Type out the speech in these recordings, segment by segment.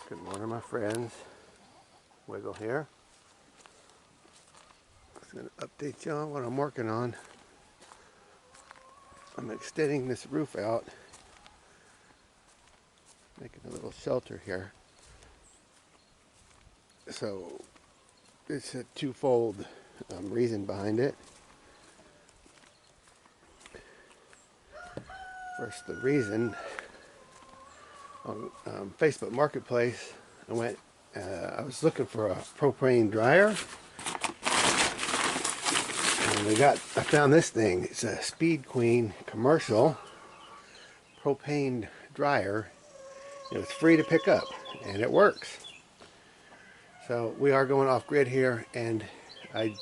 Good morning, my friends. Wiggle here. Just going to update you on what I'm working on. I'm extending this roof out, making a little shelter here. So it's a twofold reason behind it. First, the reason on Facebook Marketplace, I was looking for a propane dryer, and I found this thing. It's a Speed Queen commercial propane dryer. It's free to pick up, and it works. So we are going off grid here, and I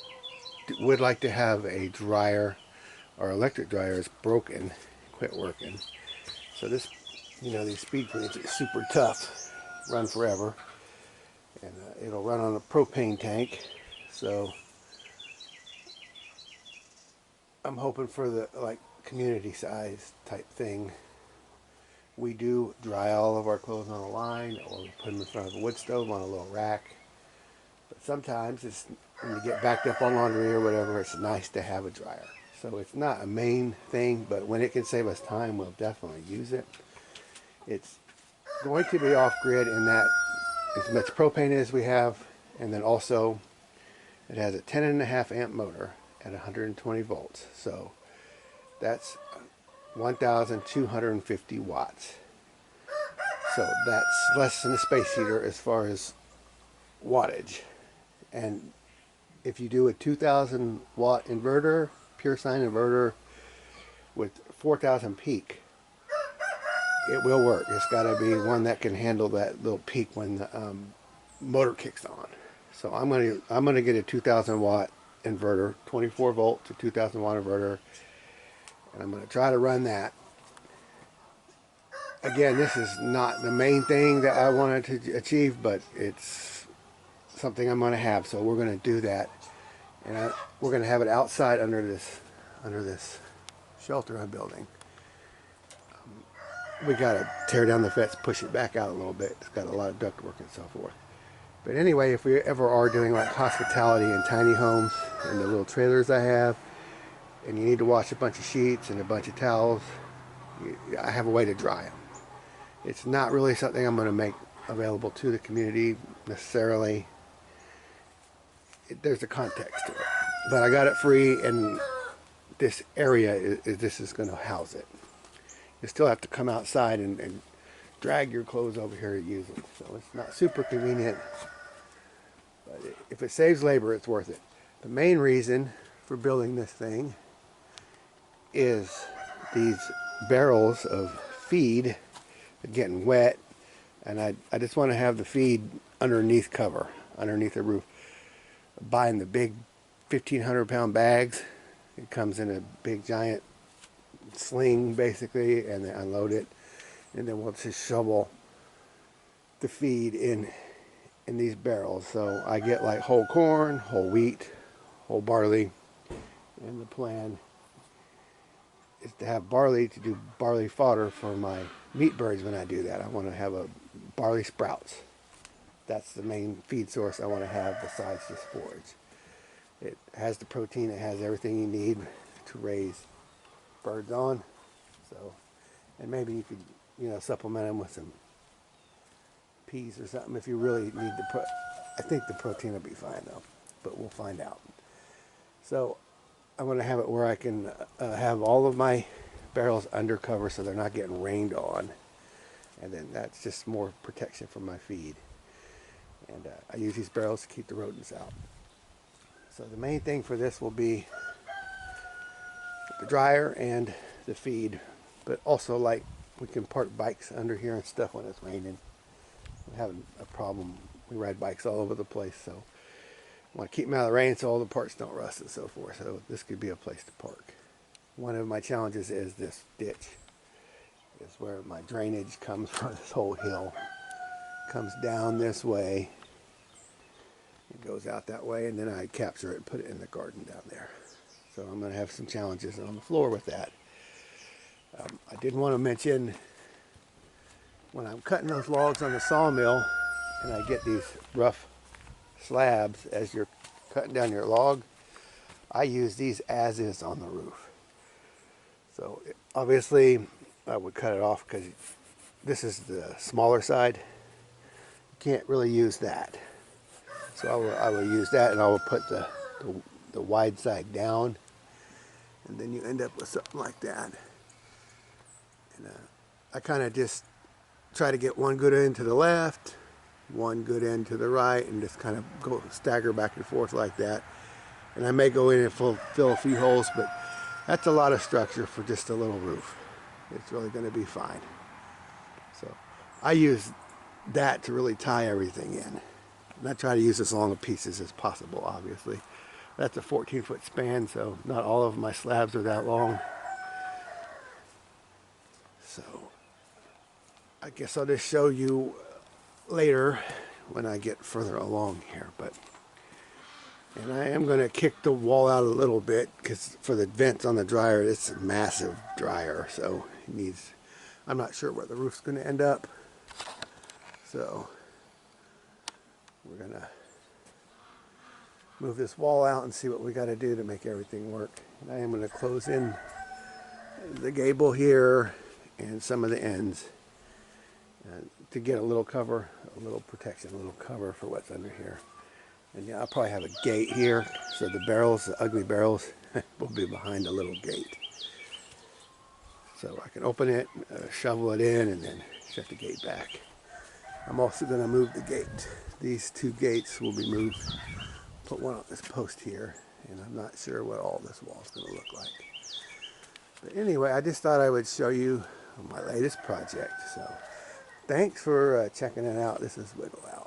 would like to have a dryer. Our electric dryer is broken, quit working. So this, these Speed Queens are super tough, run forever, and it'll run on a propane tank. So I'm hoping for the community size type thing. We do dry all of our clothes on a line, or we put them in front of a wood stove on a little rack. But sometimes it's, when you get backed up on laundry or whatever, it's nice to have a dryer. So it's not a main thing, but when it can save us time, we'll definitely use it. It's going to be off grid in that as much propane as we have, and then also it has a 10.5 amp motor at 120 volts. So that's 1,250 watts. So that's less than a space heater as far as wattage. And if you do a 2,000 watt inverter, pure sine inverter with 4,000 peak, it will work. It's got to be one that can handle that little peak when the motor kicks on. So I'm gonna get a 2,000 watt inverter, 24 volt to 2,000 watt inverter, and I'm gonna try to run that. Again, this is not the main thing that I wanted to achieve, but it's something I'm going to have, so we're going to do that, and we're going to have it outside under this shelter I'm building. We got to tear down the fence, push it back out a little bit. It's got a lot of ductwork and so forth. But anyway, if we ever are doing like hospitality in tiny homes and the little trailers I have, and you need to wash a bunch of sheets and a bunch of towels, I have a way to dry them. It's not really something I'm going to make available to the community necessarily. There's a context to it, but I got it free, and this area this is going to house it. You still have to come outside and drag your clothes over here to use them, so it's not super convenient, but if it saves labor, it's worth it. The main reason for building this thing is these barrels of feed are getting wet, and I just want to have the feed underneath cover, underneath the roof. Buying the big 1,500 pound bags, it comes in a big giant sling basically, and they unload it, and then we'll just shovel the feed in these barrels. So I get like whole corn, whole wheat, whole barley, and the plan is to have barley, to do barley fodder for my meat birds. When I do that, I want to have a barley sprouts. That's the main feed source I want to have besides just forage. It has the protein, it has everything you need to raise birds on. So, and maybe you could, supplement them with some peas or something if you really need the I think the protein will be fine though, but we'll find out. So I'm going to have it where I can have all of my barrels under cover so they're not getting rained on, and then that's just more protection for my feed. And I use these barrels to keep the rodents out. So the main thing for this will be the dryer and the feed, but also like we can park bikes under here and stuff when it's raining. We're having a problem. We ride bikes all over the place, so I want to keep them out of the rain so all the parts don't rust and so forth. So this could be a place to park. One of my challenges is this ditch. Is where my drainage comes from. This whole hill comes down this way, it goes out that way, and then I capture it and put it in the garden down there. So I'm going to have some challenges on the floor with that. I did want to mention, when I'm cutting those logs on the sawmill, and I get these rough slabs as you're cutting down your log, I use these as is on the roof. So obviously I would cut it off because this is the smaller side. You can't really use that. So I will use that, and I will put the wide side down, and then you end up with something like that. And I kind of just try to get one good end to the left, one good end to the right, and just kind of go stagger back and forth like that. And I may go in and fill a few holes, but that's a lot of structure for just a little roof. It's really going to be fine. So I use that to really tie everything in. And I try to use as long of pieces as possible, obviously. That's a 14-foot span, so not all of my slabs are that long. So I guess I'll just show you later when I get further along here. And I am going to kick the wall out a little bit because for the vents on the dryer, it's a massive dryer, so it needs, I'm not sure where the roof's going to end up. So we're going to move this wall out and see what we got to do to make everything work. And I am going to close in the gable here and some of the ends to get a little cover, a little protection, a little cover for what's under here. And yeah, I'll probably have a gate here, so the barrels, the ugly barrels, will be behind the little gate. So I can open it, shovel it in, and then shut the gate back. I'm also going to move the gate. These two gates will be moved. Put one on this post here, and I'm not sure what all this wall is going to look like. But anyway, I just thought I would show you my latest project. So thanks for checking it out. This is Wiggle Out.